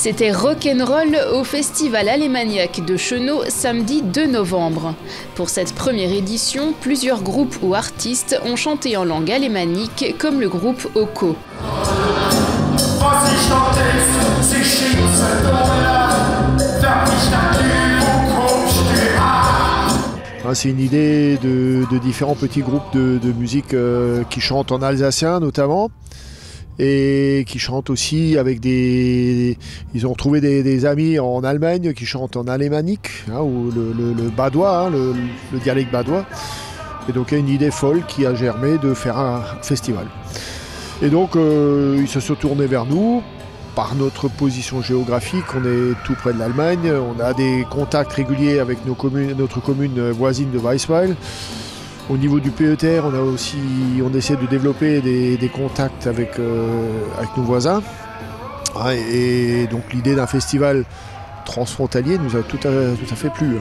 C'était rock'n'roll au Festival Alémaniaque de Chenaux samedi 2 novembre. Pour cette première édition, plusieurs groupes ou artistes ont chanté en langue alémanique comme le groupe Oko. C'est une idée de différents petits groupes de musique qui chantent en alsacien notamment. Et qui chantent aussi avec des... Ils ont trouvé des amis en Allemagne qui chantent en alémanique, ou le badois, le dialecte badois. Et donc il y a une idée folle qui a germé de faire un festival. Et donc ils se sont tournés vers nous. Par notre position géographique, on est tout près de l'Allemagne. On a des contacts réguliers avec notre commune voisine de Weisweil. Au niveau du PETR, on essaie de développer des contacts avec nos voisins. Et donc l'idée d'un festival transfrontalier nous a tout à fait plu.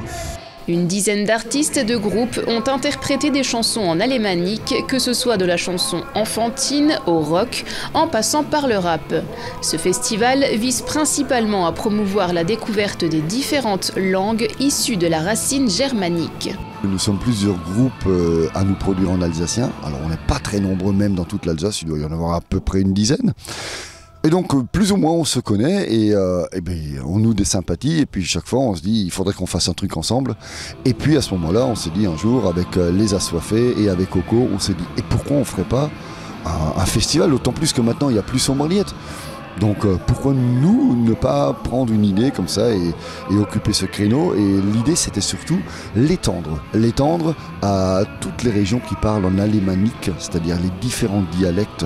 Une dizaine d'artistes et de groupes ont interprété des chansons en alémanique, que ce soit de la chanson enfantine au rock, en passant par le rap. Ce festival vise principalement à promouvoir la découverte des différentes langues issues de la racine germanique. Nous sommes plusieurs groupes à nous produire en alsacien. Alors on n'est pas très nombreux même dans toute l'Alsace, il doit y en avoir à peu près une dizaine. Et donc plus ou moins on se connaît et on noue des sympathies et puis chaque fois on se dit il faudrait qu'on fasse un truc ensemble. Et puis à ce moment-là on s'est dit un jour avec les Assoiffés et avec Oko, on s'est dit et pourquoi on ferait pas un festival, d'autant plus que maintenant il y a plus Sommerlied. Donc pourquoi nous ne pas prendre une idée comme ça et occuper ce créneau. Et l'idée c'était surtout l'étendre à toutes les régions qui parlent en alémanique, c'est-à-dire les différents dialectes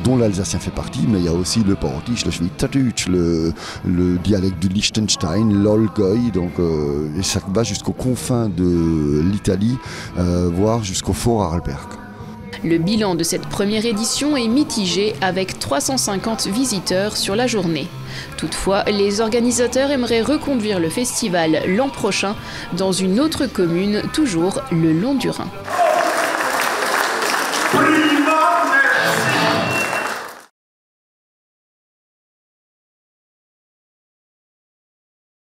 dont l'alsacien fait partie, mais il y a aussi le Porotisch, le Schweizerdeutsch, le dialecte du Liechtenstein, l'Olgoi, donc et ça va jusqu'aux confins de l'Italie, voire jusqu'au Vorarlberg. Le bilan de cette première édition est mitigé avec 350 visiteurs sur la journée. Toutefois, les organisateurs aimeraient reconduire le festival l'an prochain dans une autre commune, toujours le long du Rhin.